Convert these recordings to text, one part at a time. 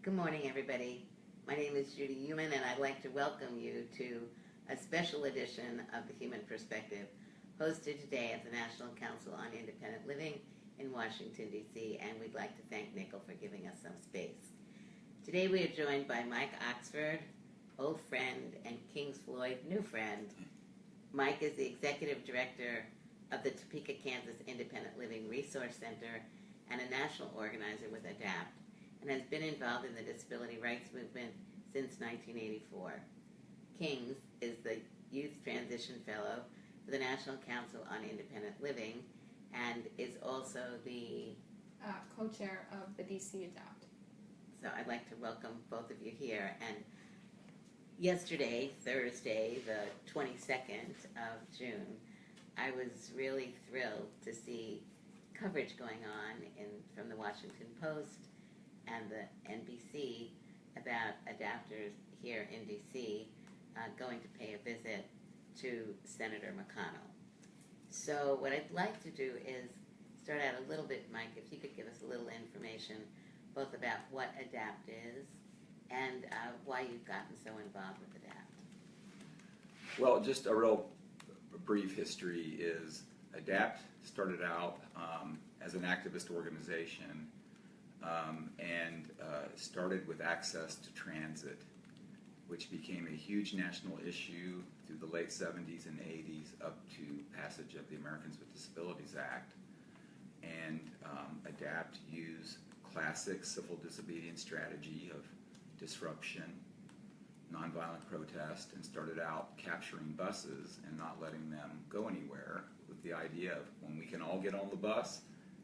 Good morning, everybody. My name is Judy Heumann, and I'd like to welcome you to a special edition of The Human Perspective, hosted today at the National Council on Independent Living in Washington, D.C., and we'd like to thank Nickel for giving us some space. Today we are joined by Mike Oxford, old friend, and Kings Floyd, new friend. Mike is the Executive Director of the Topeka, Kansas Independent Living Resource Center and a national organizer with ADAPT, and has been involved in the disability rights movement since 1984. Kings is the Youth Transition Fellow for the National Council on Independent Living and is also the co-chair of the DC ADAPT. So I'd like to welcome both of you here. And yesterday, Thursday, the 22nd of June, I was really thrilled to see coverage going on from the Washington Post and the NBC about adapters here in D.C. Going to pay a visit to Senator McConnell. So what I'd like to do is start out a little bit, Mike, if you could give us a little information both about what ADAPT is and why you've gotten so involved with ADAPT. Well, just a real brief history is ADAPT started out as an activist organization and started with access to transit, which became a huge national issue through the late 70s and 80s up to passage of the Americans with Disabilities Act. And ADAPT used classic civil disobedience strategy of disruption, nonviolent protest, and started out capturing buses and not letting them go anywhere with the idea of when we can all get on the bus,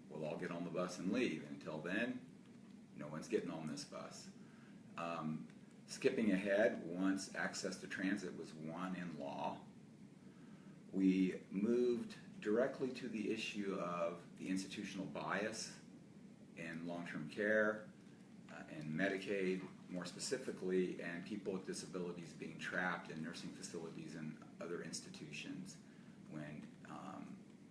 we'll all get on the bus and leave. Until then, no one's getting on this bus. Skipping ahead, once access to transit was won in law, we moved directly to the issue of the institutional bias in long-term care and Medicaid, more specifically, and people with disabilities being trapped in nursing facilities and other institutions when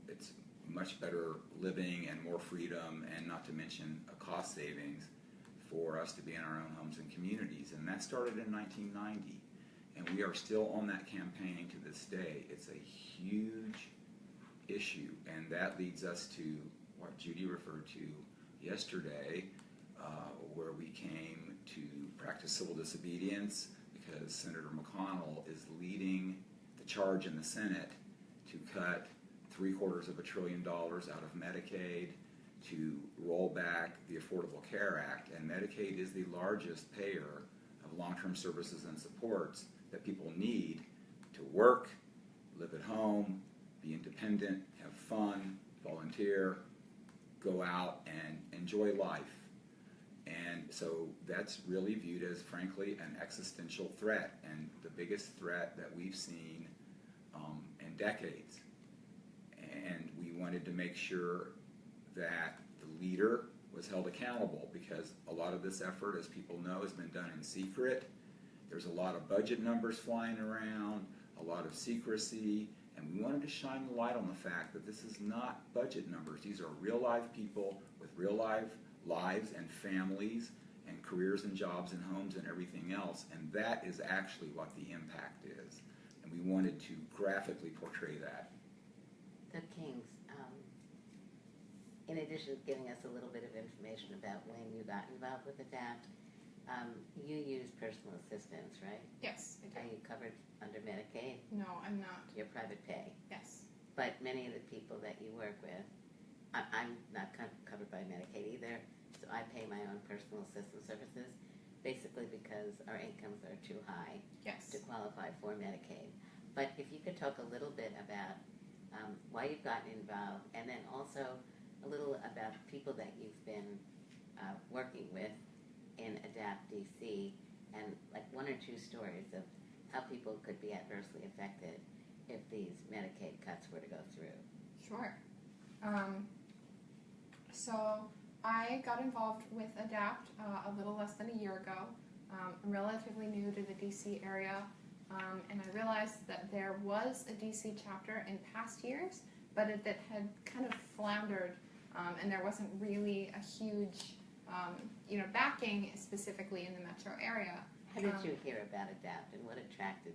it's much better living and more freedom, and not to mention a cost savings for us to be in our own homes and communities. And that started in 1990, and we are still on that campaign to this day. It's a huge issue, and that leads us to what Judy referred to yesterday, where we came to practice civil disobedience because Senator McConnell is leading the charge in the Senate to cut $750 billion out of Medicaid, to roll back the Affordable Care Act. And Medicaid is the largest payer of long-term services and supports that people need to work, live at home, be independent, have fun, volunteer, go out and enjoy life. And so that's really viewed as, frankly, an existential threat, and the biggest threat that we've seen in decades. And we wanted to make sure that the leader was held accountable, because a lot of this effort, as people know, has been done in secret. There's a lot of budget numbers flying around, a lot of secrecy, and we wanted to shine the light on the fact that this is not budget numbers. These are real live people with real life lives and families and careers and jobs and homes and everything else, and that is actually what the impact is. And we wanted to graphically portray that. The Kings, in addition to giving us a little bit of information about when you got involved with ADAPT, you use personal assistance, right? Yes, I Are do. you covered under Medicaid? No, I'm not. You're private pay. Yes. But many of the people that you work with, I'm not covered by Medicaid either, so I pay my own personal assistance services, basically because our incomes are too high Yes. to qualify for Medicaid. But if you could talk a little bit about why you've gotten involved, and then also a little about people that you've been working with in ADAPT DC, and like one or two stories of how people could be adversely affected if these Medicaid cuts were to go through. Sure. So I got involved with ADAPT a little less than a year ago. I'm relatively new to the DC area, and I realized that there was a DC chapter in past years, but that had kind of floundered, and there wasn't really a huge backing specifically in the metro area. How did you hear about ADAPT, and what attracted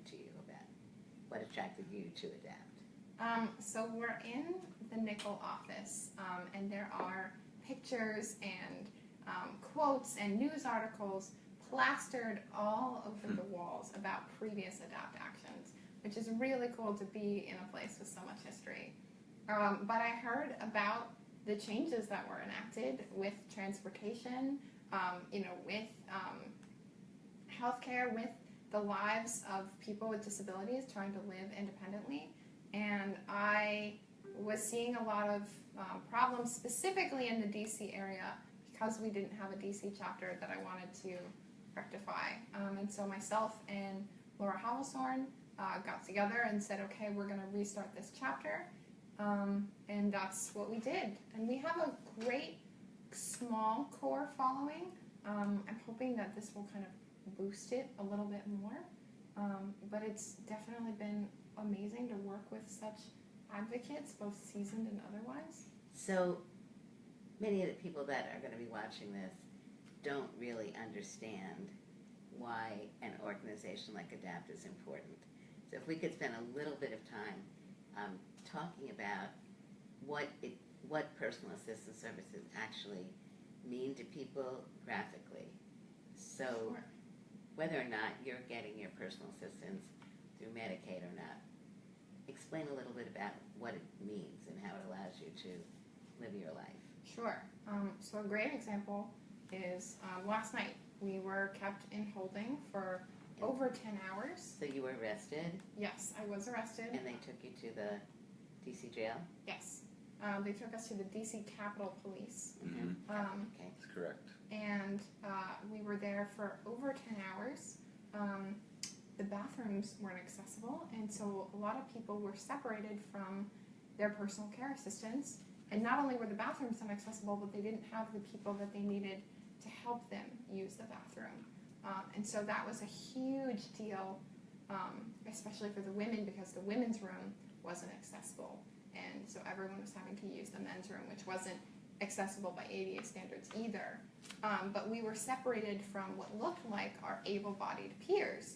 you to ADAPT? So we're in the Nickel office, and there are pictures and quotes and news articles plastered all over the walls about previous ADAPT actions, which is really cool to be in a place with so much history. But I heard about the changes that were enacted with transportation, with healthcare, with the lives of people with disabilities trying to live independently. And I was seeing a lot of problems specifically in the DC area because we didn't have a DC chapter that I wanted to rectify. And so myself and Laura Havelsorn got together and said, okay, we're going to restart this chapter. And that's what we did. And we have a great small core following. I'm hoping that this will kind of boost it a little bit more. But it's definitely been amazing to work with such advocates, both seasoned and otherwise. So many of the people that are going to be watching this don't really understand why an organization like ADAPT is important. So if we could spend a little bit of time talking about what personal assistance services actually mean to people graphically. So Sure. whether or not you're getting your personal assistance through Medicaid or not, explain a little bit about what it means and how it allows you to live your life. Sure. So a great example is last night we were kept in holding for over 10 hours. So you were arrested, Yes, I was arrested. and they took you to the DC jail? Yes. They took us to the DC Capitol Police. Mm-hmm. Okay. That's correct. And we were there for over 10 hours. The bathrooms weren't accessible, and so a lot of people were separated from their personal care assistants. And not only were the bathrooms inaccessible, but they didn't have the people that they needed to help them use the bathroom. And so that was a huge deal, especially for the women, because the women's room wasn't accessible. And so everyone was having to use the men's room, which wasn't accessible by ADA standards either. But we were separated from what looked like our able-bodied peers.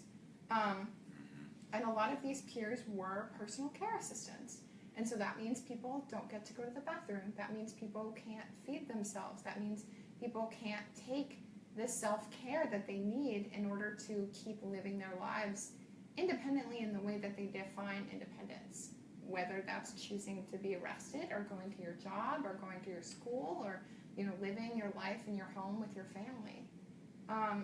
And a lot of these peers were personal care assistants. And so that means people don't get to go to the bathroom. That means people can't feed themselves. That means people can't take the self-care that they need in order to keep living their lives independently in the way that they define independence. Whether that's choosing to be arrested or going to your job or going to your school or living your life in your home with your family.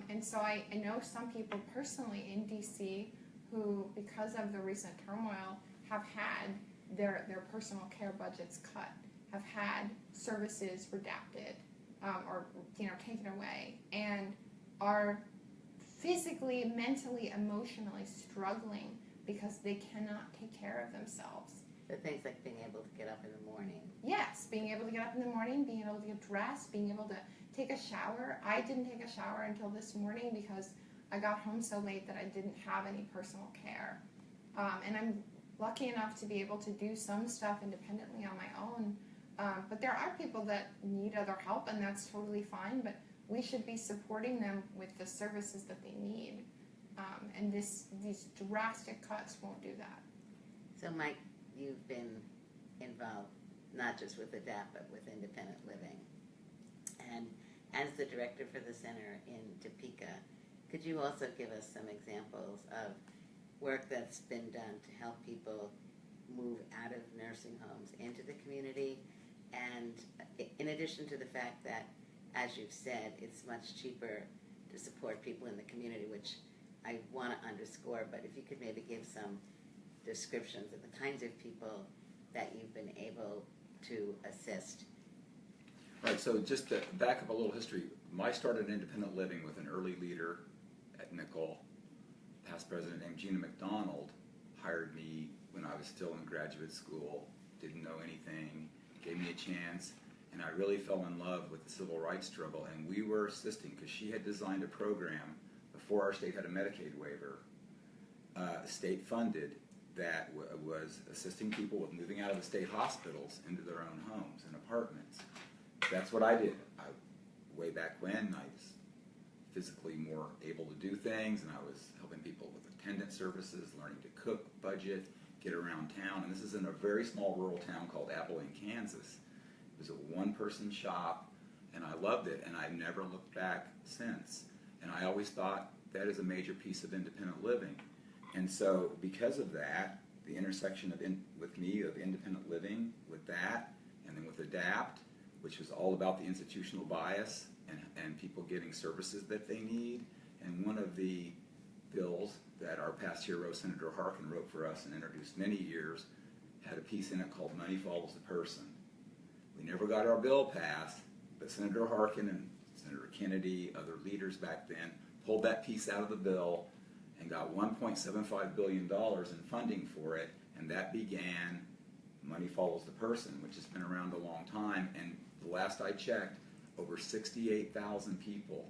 And so I know some people personally in DC who, because of the recent turmoil, have had their personal care budgets cut, have had services redacted or taken away, and are physically, mentally, emotionally struggling because they cannot take care of themselves. So things like being able to get up in the morning. Yes, being able to get up in the morning, being able to get dressed, being able to take a shower. I didn't take a shower until this morning because I got home so late that I didn't have any personal care. And I'm lucky enough to be able to do some stuff independently on my own. But there are people that need other help, and that's totally fine, but we should be supporting them with the services that they need. And these drastic cuts won't do that. So Mike, you've been involved not just with ADAPT, but with independent living. And as the director for the center in Topeka, could you also give us some examples of work that's been done to help people move out of nursing homes into the community? And in addition to the fact that, as you've said, it's much cheaper to support people in the community, which I want to underscore, but if you could maybe give some descriptions of the kinds of people that you've been able to assist. Right, so just to back up a little history, I started independent living with an early leader at Nickel, past president named Gina McDonald, hired me when I was still in graduate school, didn't know anything, gave me a chance, and I really fell in love with the civil rights struggle, and we were assisting because she had designed a program before our state had a Medicaid waiver, state funded, that was assisting people with moving out of the state hospitals into their own homes and apartments. That's what I did. I way back when I was physically more able to do things, and I was helping people with attendant services, learning to cook, budget, get around town. And this is in a very small rural town called Abilene, Kansas. It was a one-person shop, and I loved it, and I've never looked back since. And I always thought that is a major piece of independent living. And so because of that, the intersection with me of independent living, with that, and then with ADAPT, which was all about the institutional bias and people getting services that they need. And one of the bills that our past hero, Senator Harkin, wrote for us and introduced many years, had a piece in it called Money Follows the Person. We never got our bill passed, but Senator Harkin and Senator Kennedy, other leaders back then, pulled that piece out of the bill and got $1.75 billion in funding for it, and that began Money Follows the Person, which has been around a long time. And the last I checked, over 68,000 people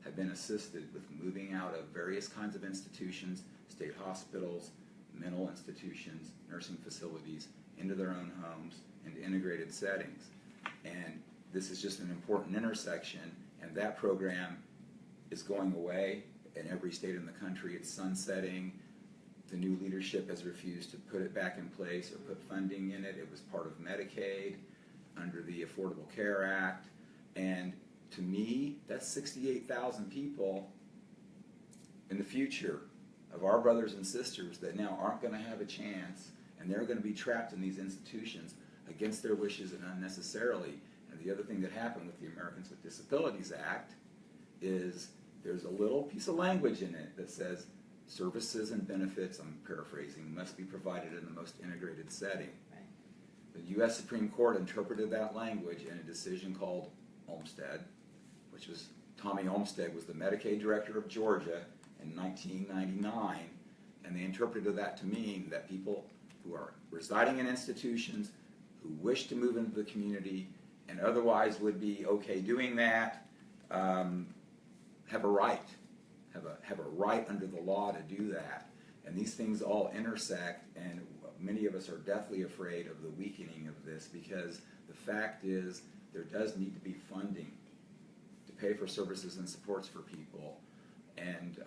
have been assisted with moving out of various kinds of institutions, state hospitals, mental institutions, nursing facilities, into their own homes, into integrated settings. And this is just an important intersection, and that program is going away in every state in the country. It's sunsetting. The new leadership has refused to put it back in place or put funding in it. It was part of Medicaid under the Affordable Care Act. And to me, that's 68,000 people in the future of our brothers and sisters that now aren't going to have a chance, and they're going to be trapped in these institutions against their wishes and unnecessarily. And the other thing that happened with the Americans with Disabilities Act is there's a little piece of language in it that says services and benefits, I'm paraphrasing, must be provided in the most integrated setting. Right. The U.S. Supreme Court interpreted that language in a decision called Olmstead, which was Tommy Olmstead was the Medicaid director of Georgia in 1999, and they interpreted that to mean that people who are residing in institutions who wish to move into the community and otherwise would be okay doing that have a right, have a right under the law to do that. And these things all intersect, and many of us are deathly afraid of the weakening of this, because the fact is there does need to be funding to pay for services and supports for people. And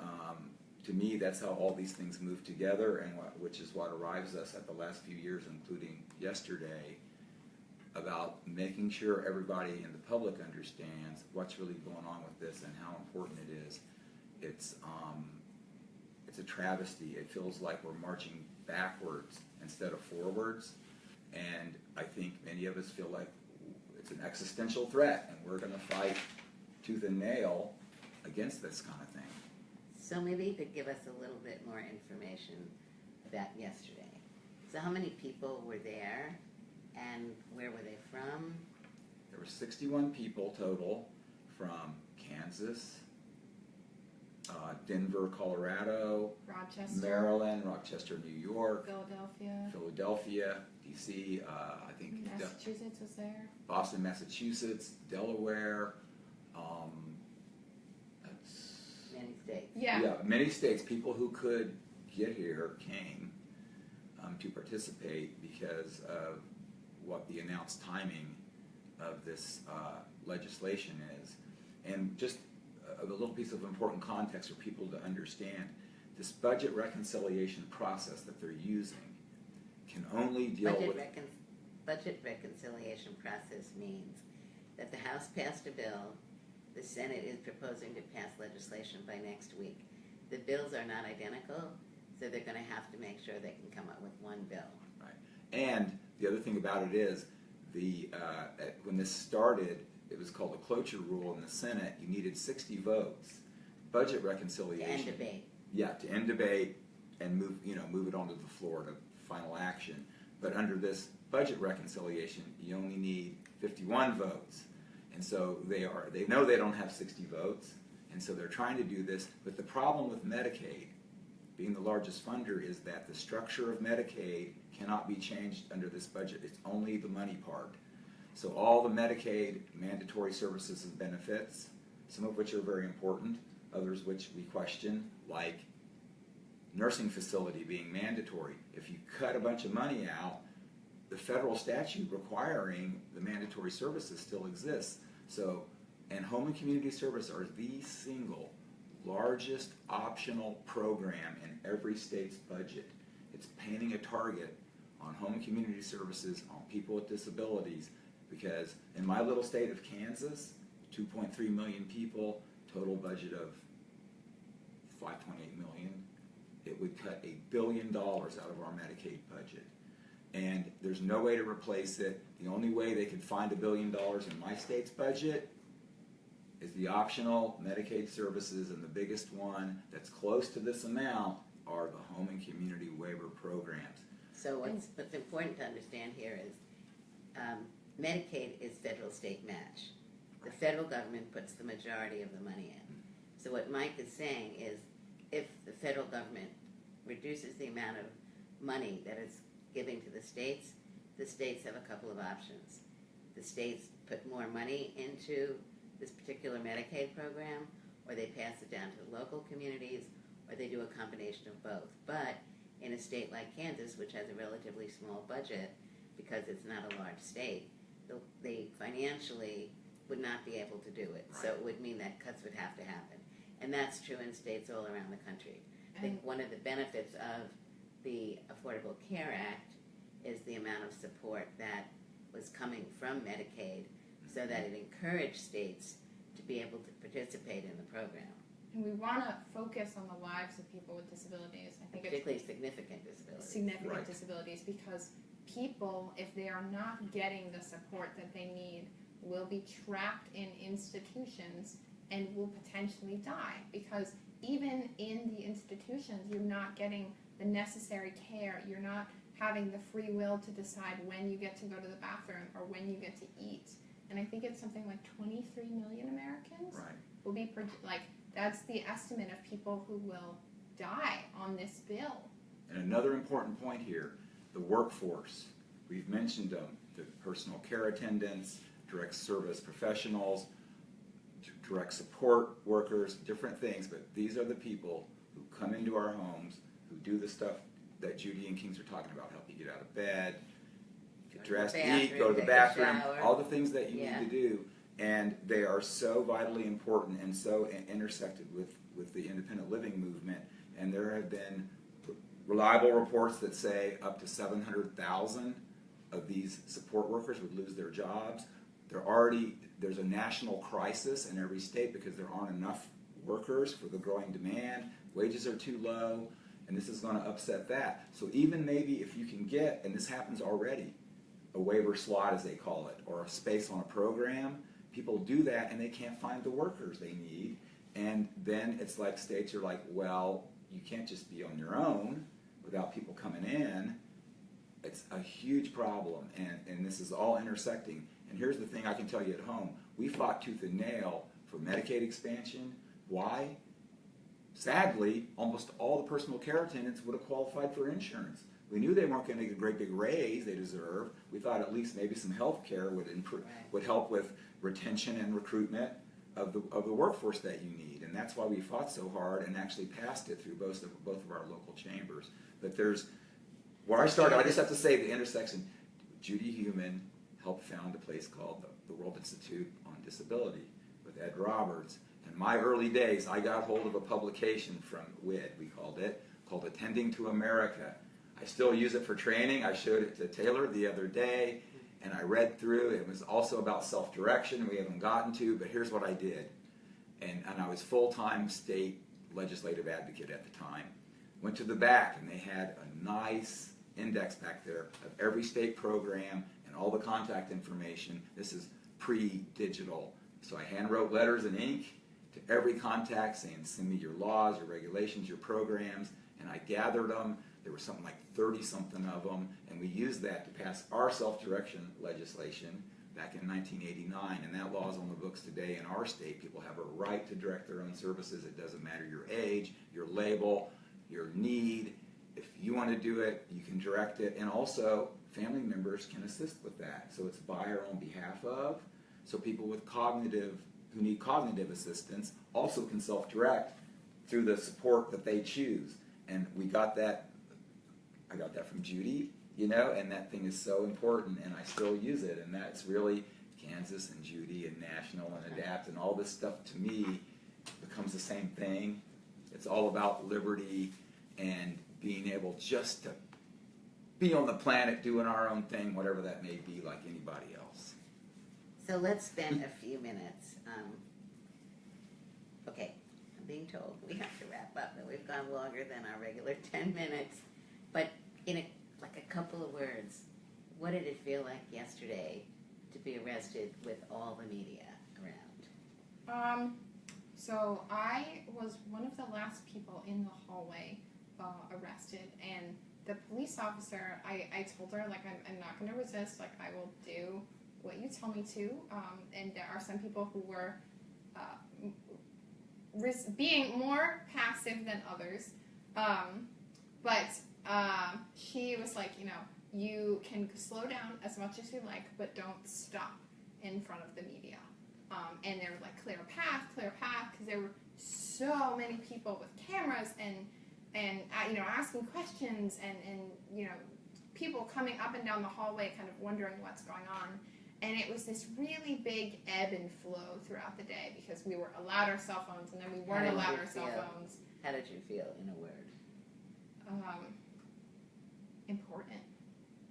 to me, that's how all these things move together, and which is what arrives us at the last few years, including yesterday, about making sure everybody in the public understands what's really going on with this and how important it is. It's a travesty. It feels like we're marching backwards instead of forwards, and I think many of us feel like it's an existential threat, and we're going to fight tooth and nail against this kind of thing. So maybe you could give us a little bit more information about yesterday. So how many people were there, and where were they from? There were 61 people total from Kansas, Denver, Colorado, Rochester, Maryland, Rochester, New York, Philadelphia, D.C., I think Massachusetts was there. Boston, Massachusetts, Delaware. That's Many states. Yeah. many states. People who could get here came to participate because of what the announced timing of this legislation is. And just a little piece of important context for people to understand, this budget reconciliation process that they're using can only deal with... Budget reconciliation process means that the House passed a bill, the Senate is proposing to pass legislation by next week. The bills are not identical, so they're going to have to make sure they can come up with one bill. Right. And the other thing about it is, when this started, it was called the cloture rule in the Senate. You needed 60 votes. Budget reconciliation. To end debate. Yeah, to end debate and move it onto the floor to final action. But under this budget reconciliation, you only need 51 votes. And so they know they don't have 60 votes, and so they're trying to do this. But the problem with Medicaid, being the largest funder, is that the structure of Medicaid cannot be changed under this budget. It's only the money part. So all the Medicaid mandatory services and benefits, some of which are very important, others which we question, like nursing facility being mandatory. If you cut a bunch of money out, the federal statute requiring the mandatory services still exists. So And Home and Community Service are the single largest optional program in every state's budget. It's painting a target on home and community services, on people with disabilities, because in my little state of Kansas, 2.3 million people, total budget of 5.8 million, it would cut $1 billion out of our Medicaid budget. And there's no way to replace it. The only way they could find $1 billion in my state's budget is the optional Medicaid services, and the biggest one that's close to this amount are the home and community waiver programs. So what's important to understand here is Medicaid is federal state match. The federal government puts the majority of the money in. So what Mike is saying is if the federal government reduces the amount of money that it's giving to the states have a couple of options. The states put more money into this particular Medicaid program, or they pass it down to the local communities, or they do a combination of both. But in a state like Kansas, which has a relatively small budget, because it's not a large state, they financially would not be able to do it. Right. So it would mean that cuts would have to happen. And that's true in states all around the country. I think one of the benefits of the Affordable Care Act is the amount of support that was coming from Medicaid, so that it encouraged states to be able to participate in the program. And we want to focus on the lives of people with disabilities. I think Particularly significant disabilities. significant Right. disabilities, because people, if they are not getting the support that they need, will be trapped in institutions and will potentially die, because even in the institutions you're not getting the necessary care, you're not having the free will to decide when you get to go to the bathroom or when you get to eat. And I think it's something like 23 million Americans Right. will be, that's the estimate of people who will die on this bill. And another important point here, the workforce. We've mentioned them, the personal care attendants, direct service professionals, direct support workers, different things, but these are the people who come into our homes, who do the stuff that Judy and Kings are talking about, help you get out of bed, get dressed, eat, go to the take a bathroom, shower. all the things that you Yeah. need to do. And they are so vitally important and so intersected with the independent living movement. And there have been reliable reports that say up to 700,000 of these support workers would lose their jobs. There's a national crisis in every state because there aren't enough workers for the growing demand. Wages are too low, and this is going to upset that. So even maybe if you can get, and this happens already, a waiver slot as they call it, or a space on a program, people do that and they can't find the workers they need. And then it's like states are like, well, you can't just be on your own without people coming in. It's a huge problem, and this is all intersecting. And here's the thing I can tell you at home. We fought tooth and nail for Medicaid expansion. Why? Sadly, almost all the personal care attendants would have qualified for insurance. We knew they weren't going to get a great big raise they deserve. We thought at least maybe some health care would improve, would help with retention and recruitment of the workforce that you need. And that's why we fought so hard and actually passed it through both of our local chambers. But there's, where I started, I just have to say the intersection. Judy Heumann helped found a place called the World Institute on Disability with Ed Roberts. In my early days, I got hold of a publication from WID, we called it, called Attending to America. I still use it for training. I showed it to Taylor the other day, and I read through. It was also about self-direction we haven't gotten to, but here's what I did. And I was full-time state legislative advocate at the time. Went to the back, and they had a nice index back there of every state program and all the contact information. This is pre-digital. So I hand-wrote letters in ink to every contact saying, send me your laws, your regulations, your programs, and I gathered them. There were something like 30-something of them, and we used that to pass our self-direction legislation back in 1989, and that law is on the books today in our state. People have a right to direct their own services. It doesn't matter your age, your label, your need. If you want to do it, you can direct it, and also family members can assist with that. So it's by or on behalf of. So people with who need cognitive assistance also can self-direct through the support that they choose. And we got that, I got that from Judy, and that thing is so important, and I still use it, and that's really Kansas and Judy and National and ADAPT and all this stuff to me becomes the same thing. It's all about liberty and being able just to be on the planet doing our own thing, whatever that may be, like anybody else. So let's spend a few minutes. Okay, I'm being told we have to wrap up, and we've gone longer than our regular 10 minutes. But in a couple of words, what did it feel like yesterday to be arrested with all the media around? So I was one of the last people in the hallway arrested, and the police officer, I told her, like, I'm not going to resist, like, I will do what you tell me to, and there are some people who were being more passive than others, but she was like, you know, you can slow down as much as you like, but don't stop in front of the media. And they were like, clear a path, because there were so many people with cameras and you know, asking questions and you know, people coming up and down the hallway kind of wondering what's going on. And it was this really big ebb and flow throughout the day because we were allowed our cell phones and then we weren't allowed our cell phones. How did you feel, in a word? Important.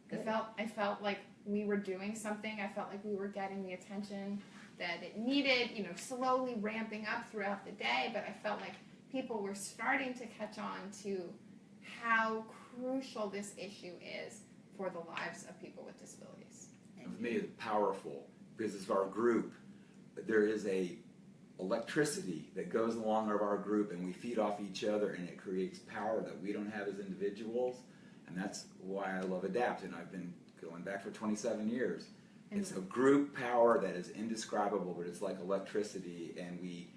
Good. I felt like we were doing something. I felt like we were getting the attention that it needed, you know, slowly ramping up throughout the day, but I felt like people were starting to catch on to how crucial this issue is for the lives of people with disabilities. For me, it's powerful because it's our group. There is a electricity that goes along of our group, and we feed off each other, and it creates power that we don't have as individuals. And that's why I love ADAPT, and I've been going back for 27 years. It's a group power that is indescribable, but it's like electricity, and we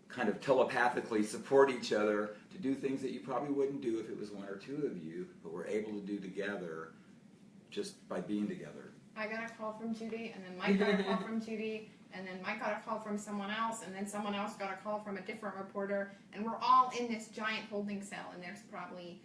kind of telepathically support each other to do things that you probably wouldn't do if it was one or two of you, but we're able to do together just by being together. I got a call from Judy, and then Mike got a call from Judy, and then Mike got a call from someone else, and then someone else got a call from a different reporter, and we're all in this giant holding cell, and there's probably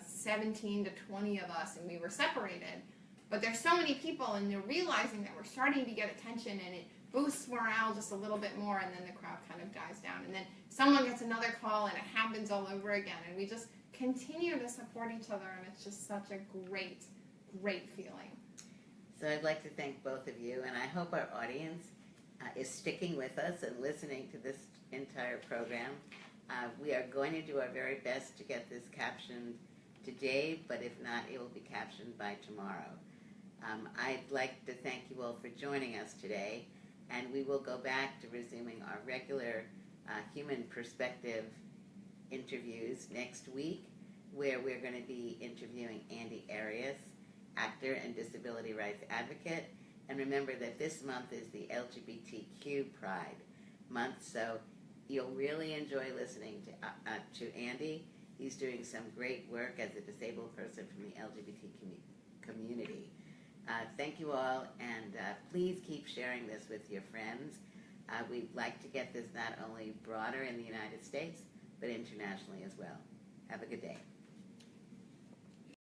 17 to 20 of us, and we were separated. But there's so many people, and they're realizing that we're starting to get attention, and it boosts morale just a little bit more, and then the crowd kind of dies down. And then someone gets another call, and it happens all over again. And we just continue to support each other, and it's just such a great, great feeling. So I'd like to thank both of you, and I hope our audience is sticking with us and listening to this entire program. We are going to do our very best to get this captioned today, but if not, it will be captioned by tomorrow. I'd like to thank you all for joining us today, and we will go back to resuming our regular Human Perspective interviews next week, where we're going to be interviewing Andy Arias, actor and disability rights advocate. And remember that this month is the LGBTQ Pride Month, so you'll really enjoy listening to Andy. He's doing some great work as a disabled person from the LGBT community. Thank you all, and please keep sharing this with your friends. We'd like to get this not only broader in the United States, but internationally as well. Have a good day.